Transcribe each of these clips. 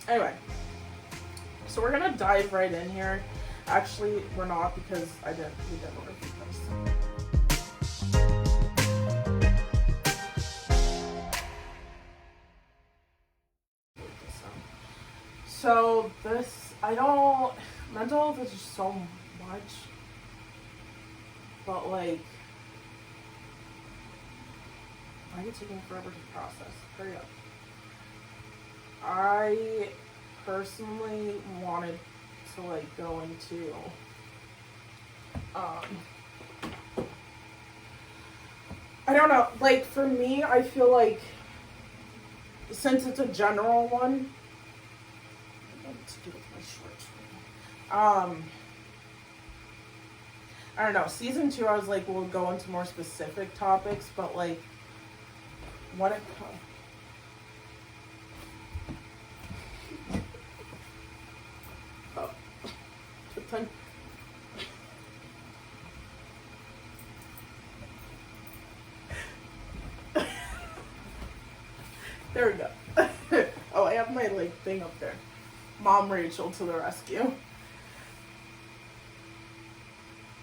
Anyway, so we're gonna dive right in here. Actually, we're not, because we didn't review this. So mental health is just so much, but like, why are you taking forever to process? Hurry up. I personally wanted to like go into I don't know, like for me, I feel like since it's a general one, what to do with my shorts? I don't know. Season 2, I was like, we'll go into more specific topics, but like, what if? Oh, pretend. There we go. Oh, I have my like thing up there. Mom Rachel to the rescue.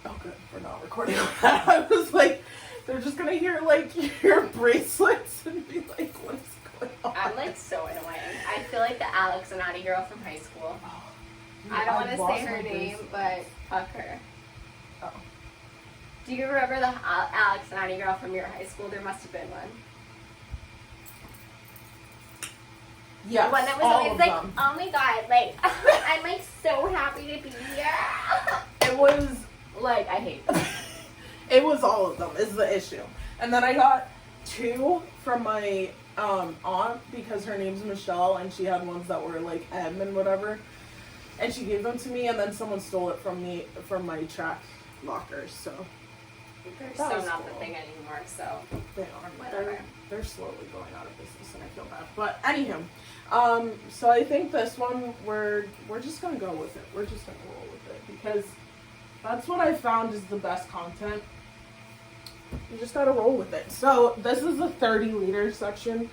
Oh, good. We're not recording that. I was like, they're just gonna hear like your bracelets and be like, what's going on? I'm like so annoying. I feel like the Alex and Annie girl from high school. Oh, I don't want to say her name, but fuck her. Oh. Do you remember the Alex and Annie girl from your high school? There must have been one. Yes, The one that was always like, oh my god, like, I'm like so happy to be here. It was like, I hate them. It was all of them is the issue. And then I got 2 from my aunt, because her name's Michelle, and she had ones that were like M and whatever. And she gave them to me, and then someone stole it from me, from my track lockers, so. They're so not the thing anymore, so. They are. Whatever. They're slowly going out of business, and I feel bad. But anywho, so I think this one, we're just gonna go with it. We're just gonna roll with it, because that's what I found is the best content. You just gotta roll with it. So this is the 30-liter section,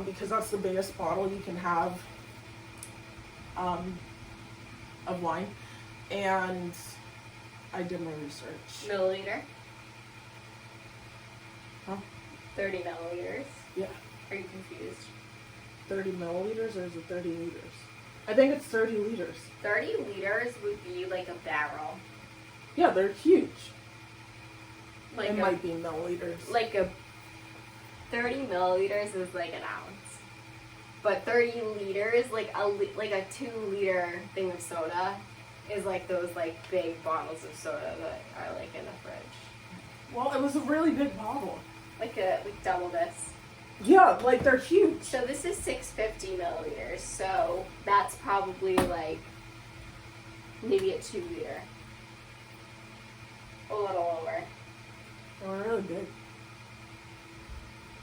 because that's the biggest bottle you can have of wine. And I did my research. Milliliter? Huh? 30 milliliters? Yeah. Are you confused? 30 milliliters, or is it 30 liters? I think it's 30 liters. 30 liters would be like a barrel. Yeah, they're huge. Like it might be milliliters. Like 30 milliliters is like an ounce. But 30 liters, like a 2-liter thing of soda, is like those like big bottles of soda that are like in the fridge. Well, it was a really big bottle. Like double this. Yeah, like they're huge. So this is 650 milliliters. So that's probably like maybe a 2-liter. A little over. They were really big.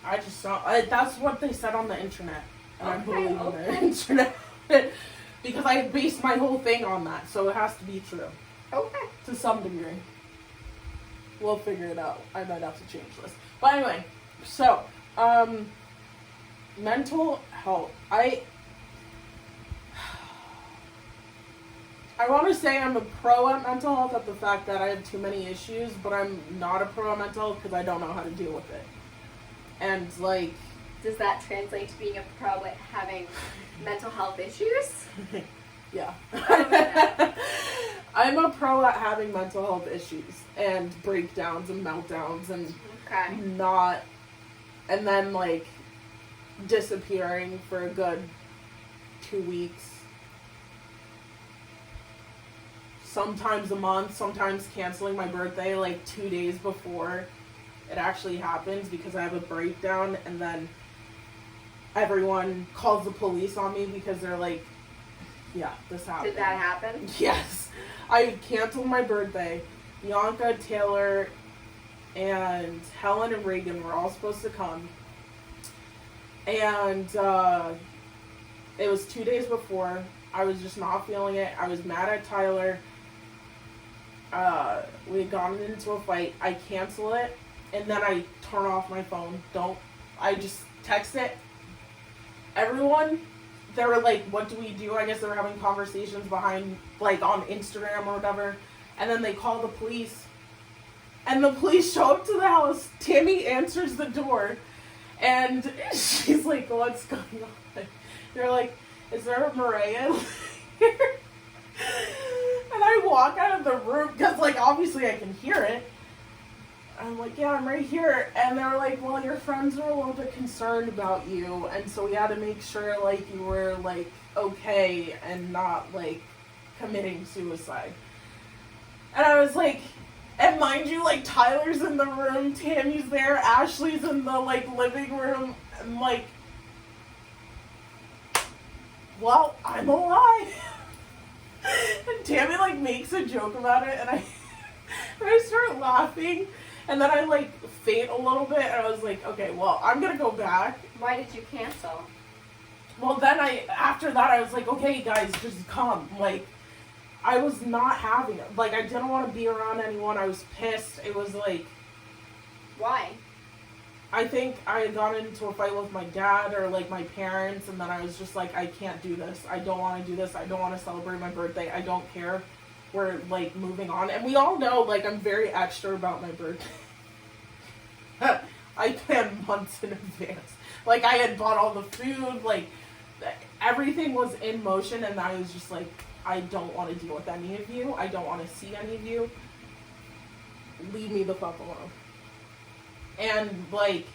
I just saw. That's what they said on the internet, and I believe the internet because I based my whole thing on that, so it has to be true. Okay. To some degree. We'll figure it out. I might have to change this. But anyway, so, mental health. I want to say I'm a pro at mental health at the fact that I have too many issues, but I'm not a pro at mental health because I don't know how to deal with it. And, like... Does that translate to being a pro at having mental health issues? Yeah. Oh, I'm a pro at having mental health issues and breakdowns and meltdowns and okay. and then like disappearing for a good 2 weeks. Sometimes a month, sometimes canceling my birthday like 2 days before it actually happens because I have a breakdown, and then everyone calls the police on me because they're like, yeah, this happened. Did that happen? Yes. I canceled my birthday. Bianca, Taylor, and Helen and Reagan were all supposed to come. And it was 2 days before. I was just not feeling it. I was mad at Tyler. We had gotten into a fight. I cancel it, and then I turn off my phone. I just text it. Everyone, they were like, what do we do? I guess they were having conversations behind, like, on Instagram or whatever. And then they call the police. And the police show up to the house. Tammy answers the door. And she's like, what's going on? They're like, is there a Moraya here? And I walk out of the room, because, like, obviously I can hear it. I'm like, yeah, I'm right here. And they were like, well, your friends were a little bit concerned about you. And so we had to make sure, like, you were, like, okay and not, like, committing suicide. And I was like, and mind you, like, Tyler's in the room, Tammy's there, Ashley's in the, like, living room. I'm like, well, I'm alive. And Tammy, like, makes a joke about it, and I start laughing. And then I, like, faint a little bit, and I was like, okay, well, I'm gonna go back. Why did you cancel? Well, then after that, I was like, okay, guys, just come. Like, I was not having it. Like, I didn't want to be around anyone. I was pissed. It was like... Why? I think I had gotten into a fight with my dad or, like, my parents, and then I was just like, I can't do this. I don't want to do this. I don't want to celebrate my birthday. I don't care. We're, like, moving on. And we all know, like, I'm very extra about my birthday. I planned months in advance. Like, I had bought all the food. Like, everything was in motion, and I was just like, I don't want to deal with any of you. I don't want to see any of you. Leave me the fuck alone. And, like,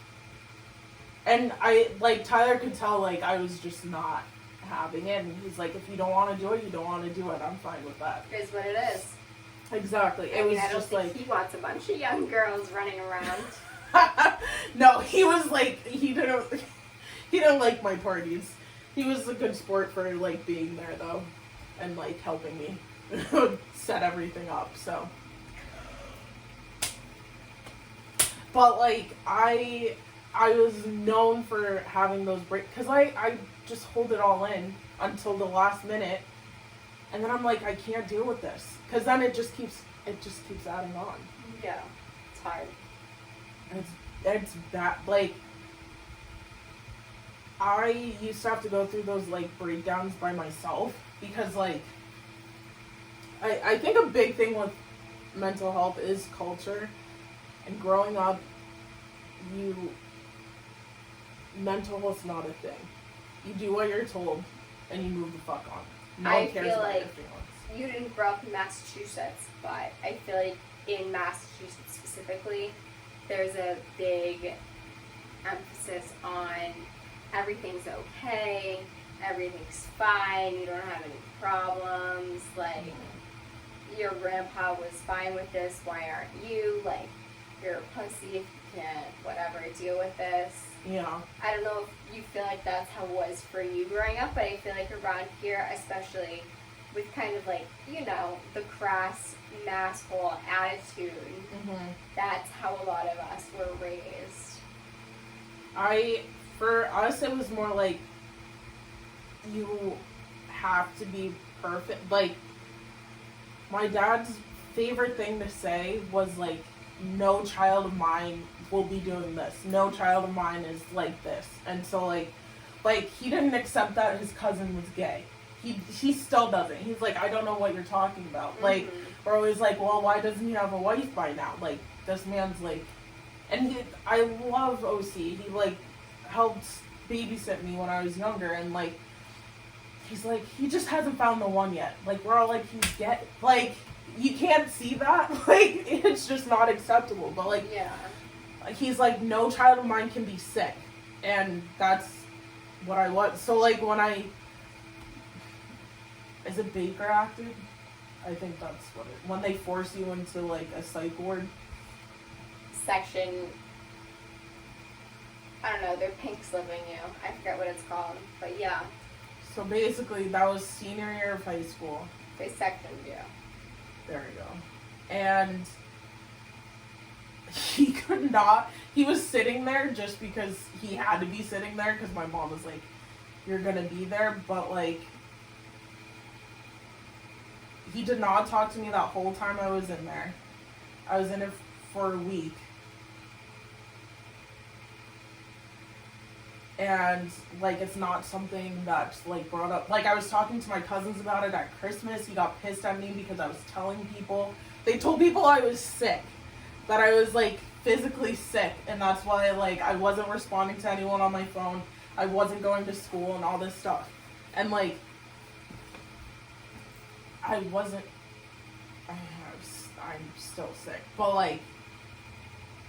Tyler could tell, like, I was just not having it. And he's like, if you don't want to do it, you don't want to do it. I'm fine with that. It is what it is. Exactly. It was just like... he wants a bunch of young girls running around. No, he was like, he didn't like my parties. He was a good sport for, like, being there, though. And, like, helping me set everything up, so... But, like, I was known for having those breaks, because I just hold it all in until the last minute, and then I'm like, I can't deal with this, because then it just keeps adding on. Yeah, it's hard. It's that, like, I used to have to go through those, like, breakdowns by myself, because, like, I think a big thing with mental health is culture. And growing up, mental health's not a thing. You do what you're told, and you move the fuck on. No one cares about your feelings. You didn't grow up in Massachusetts, but I feel like in Massachusetts specifically, there's a big emphasis on everything's okay, everything's fine, you don't have any problems, like, your grandpa was fine with this, why aren't you? Like, you're a pussy if you can't, whatever, deal with this. Yeah. I don't know if you feel like that's how it was for you growing up, but I feel like around here, especially with kind of like, you know, the crass, masshole attitude, that's how a lot of us were raised. For us, it was more like, you have to be perfect. Like, my dad's favorite thing to say was, like, no child of mine will be doing this. No child of mine is like this. And so, like he didn't accept that his cousin was gay. He still doesn't. He's like, I don't know what you're talking about. Like, we're always like, well, why doesn't he have a wife by now? Like, this man's like, and I love OC. He, like, helped babysit me when I was younger, and, like, he's like, he just hasn't found the one yet. Like, we're all like, he's gay. Like, you can't see that. Like, it's just not acceptable. But, like, yeah. He's like, no child of mine can be sick. And that's what I was. So, like, is it Baker acted? I think that's what when they force you into, like, a psych ward. Section, I don't know, they're pink slipping you. I forget what it's called, but yeah. So basically, that was senior year of high school. They sectioned you. There we go. And he could not, he was sitting there just because he had to be sitting there, because my mom was like, you're gonna be there, but, like, he did not talk to me that whole time I was in there. I was in it for a week. and like it's not something that's like brought up. Like I was talking to my cousins about it at Christmas. He got pissed at me because I was telling people. They told people I was sick, that I was like physically sick, and that's why like I wasn't responding to anyone on my phone. I wasn't going to school and all this stuff, and like I wasn't. I'm still sick, but like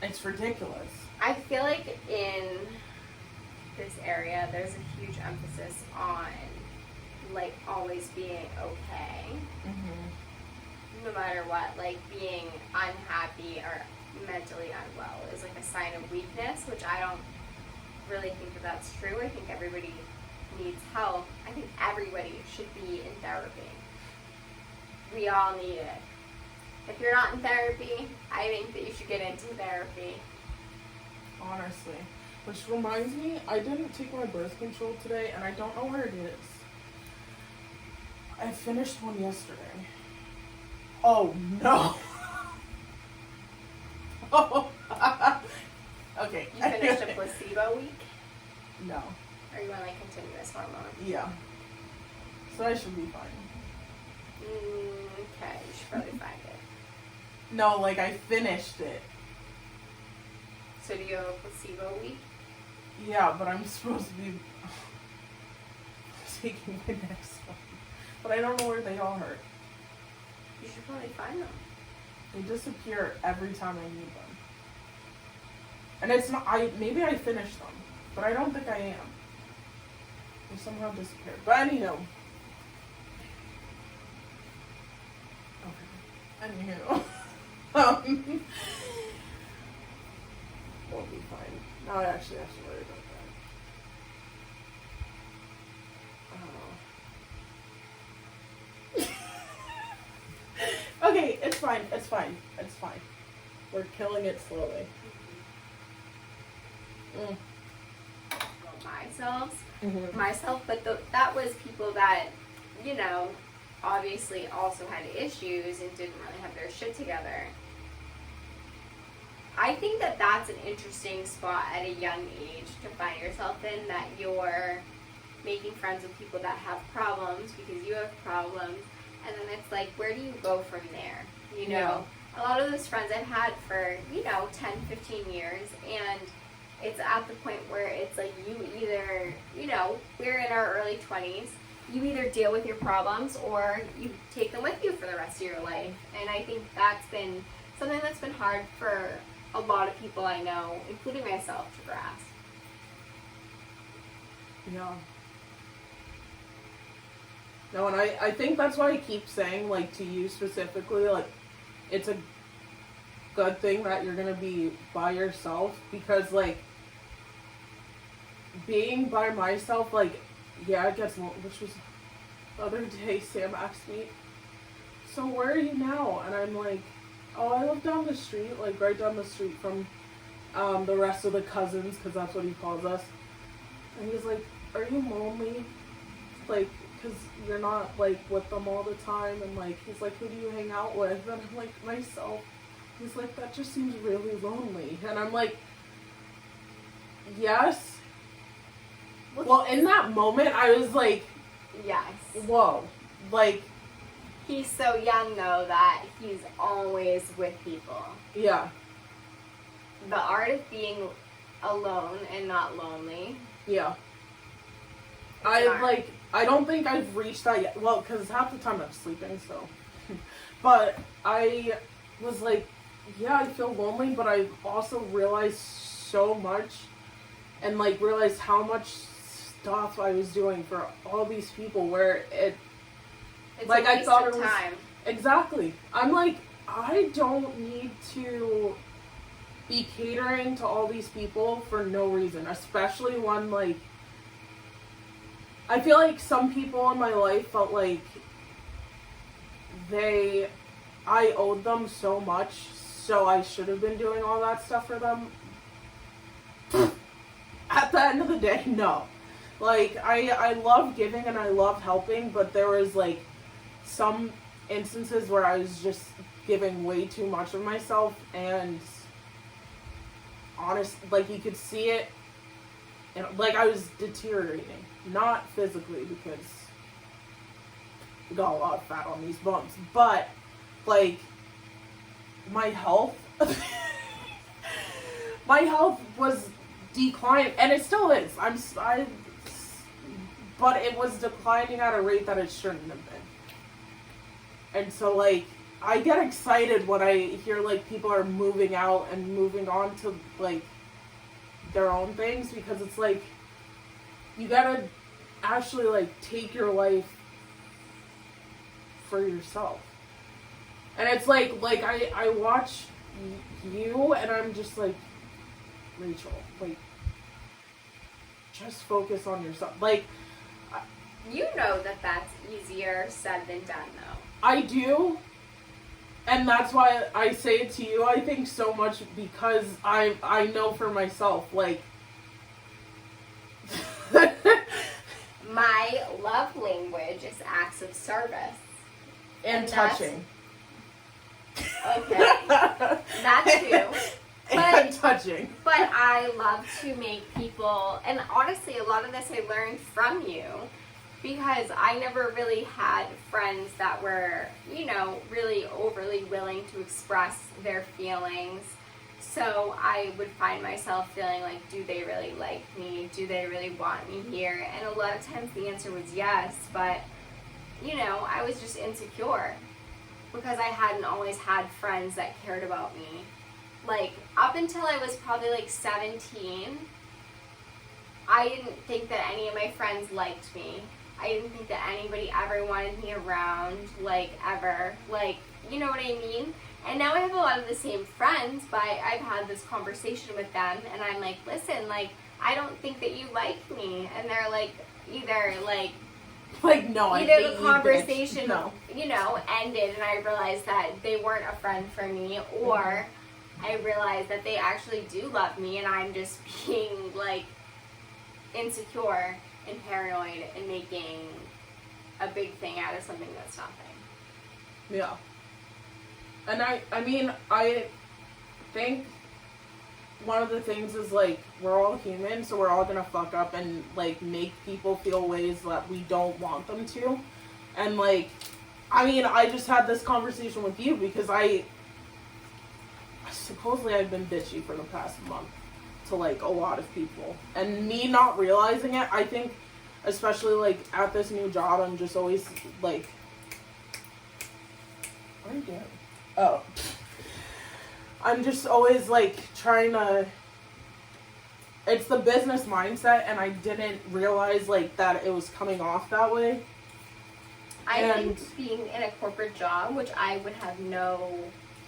it's ridiculous. I feel like in this area, there's a huge emphasis on like always being okay, no matter what. Like being unhappy or mentally unwell is like a sign of weakness, which I don't really think that that's true. I think everybody needs help. I think everybody should be in therapy. We all need it. If you're not in therapy, I think that you should get into therapy. Honestly. Which reminds me, I didn't take my birth control today, and I don't know where it is. I finished one yesterday. Oh, no. Oh. Okay. You finished a placebo week? No. Or you want like continuous hormone? Yeah. So I should be fine. Okay, you should probably find it. No, like I finished it. So do you have a placebo week? Yeah, but I'm supposed to be taking my next one. But I don't know where they are. You should probably find them. They disappear every time I need them. And it's not, maybe I finished them, but I don't think I am. They somehow disappeared. But anyhow. Okay. Anywho. We'll be fine. No, I actually have to worry about that. Okay, it's fine. It's fine. It's fine. We're killing it slowly. Myself, but that was people that, you know, obviously also had issues and didn't really have their shit together. I think that that's an interesting spot at a young age to find yourself in, that you're making friends with people that have problems because you have problems, and then it's like, where do you go from there? You know, a lot of those friends I've had for, 10, 15 years, and it's at the point where it's like you either, we're in our early 20s, you either deal with your problems or you take them with you for the rest of your life. And I think that's been something that's been hard for a lot of people I know, including myself, to grasp. Yeah. No, and I think that's why I keep saying, like, to you specifically, like, it's a good thing that you're gonna be by yourself, because, like, being by myself, like, yeah, it gets long, which was the other day, Sam asked me, so where are you now? And I'm like, oh, I live down the street, like, right down the street from, the rest of the cousins, because that's what he calls us. And he's like, are you lonely? Like, because you're not, like, with them all the time, and, like, he's like, who do you hang out with? And I'm like, myself. He's like, that just seems really lonely. And I'm like, yes. Well, in that moment, I was like, yes. Whoa. Like, he's so young, though, that he's always with people. Yeah. The art of being alone and not lonely. Yeah. I don't think I've reached that yet. Well, because half the time I'm sleeping, so. But I was like, yeah, I feel lonely, but I also realized so much, and, like, realized how much stuff I was doing for all these people, where it's like, I thought it was time. Exactly. I'm like, I don't need to be catering to all these people for no reason, especially when, like, I feel like some people in my life felt like I owed them so much, so I should have been doing all that stuff for them. At the end of the day, no. Like, I love giving and I love helping, but there was, like, some instances where I was just giving way too much of myself, and honest, like, you could see it And, like, I was deteriorating. Not physically, because we got a lot of fat on these bones. But, like, my health... my health was declining. And it still is. But it was declining at a rate that it shouldn't have been. And so, like, I get excited when I hear, like, people are moving out and moving on to, like, their own things, because it's like, you gotta actually, like, take your life for yourself. And it's like I watch you, and I'm just like, Rachel, like, just focus on yourself. Like, you know that's easier said than done, though. I do. And that's why I say it to you, I think, so much, because I know for myself, like... My love language is acts of service. And touching. Okay. That too. And touching. But I love to make people... And honestly, a lot of this I learned from you. Because I never really had friends that were, you know, really overly willing to express their feelings. So I would find myself feeling like, do they really like me? Do they really want me here? And a lot of times the answer was yes, but, you know, I was just insecure. Because I hadn't always had friends that cared about me. Like, up until I was probably like 17, I didn't think that any of my friends liked me. I didn't think that anybody ever wanted me around, like, ever. Like, you know what I mean? And now I have a lot of the same friends, but I've had this conversation with them, and I'm like, listen, like, I don't think that you like me. And they're like, either, like, no, I either hate the you, conversation, no. you know, ended, and I realized that they weren't a friend for me, or I realized that they actually do love me, and I'm just being, like, insecure and paranoid and making a big thing out of something that's nothing. Yeah. And I mean, I think one of the things is, like, we're all human, so we're all gonna fuck up and, like, make people feel ways that we don't want them to. And, like, I mean, I just had this conversation with you because supposedly I've been bitchy for the past month to, like, a lot of people. And me not realizing it, I think, especially, like, at this new job, I'm just always, like... What are you doing? Oh. I'm just always, like, trying to... It's the business mindset, and I didn't realize, like, that it was coming off that way. I think being in a corporate job, which I have no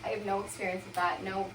experience with that, no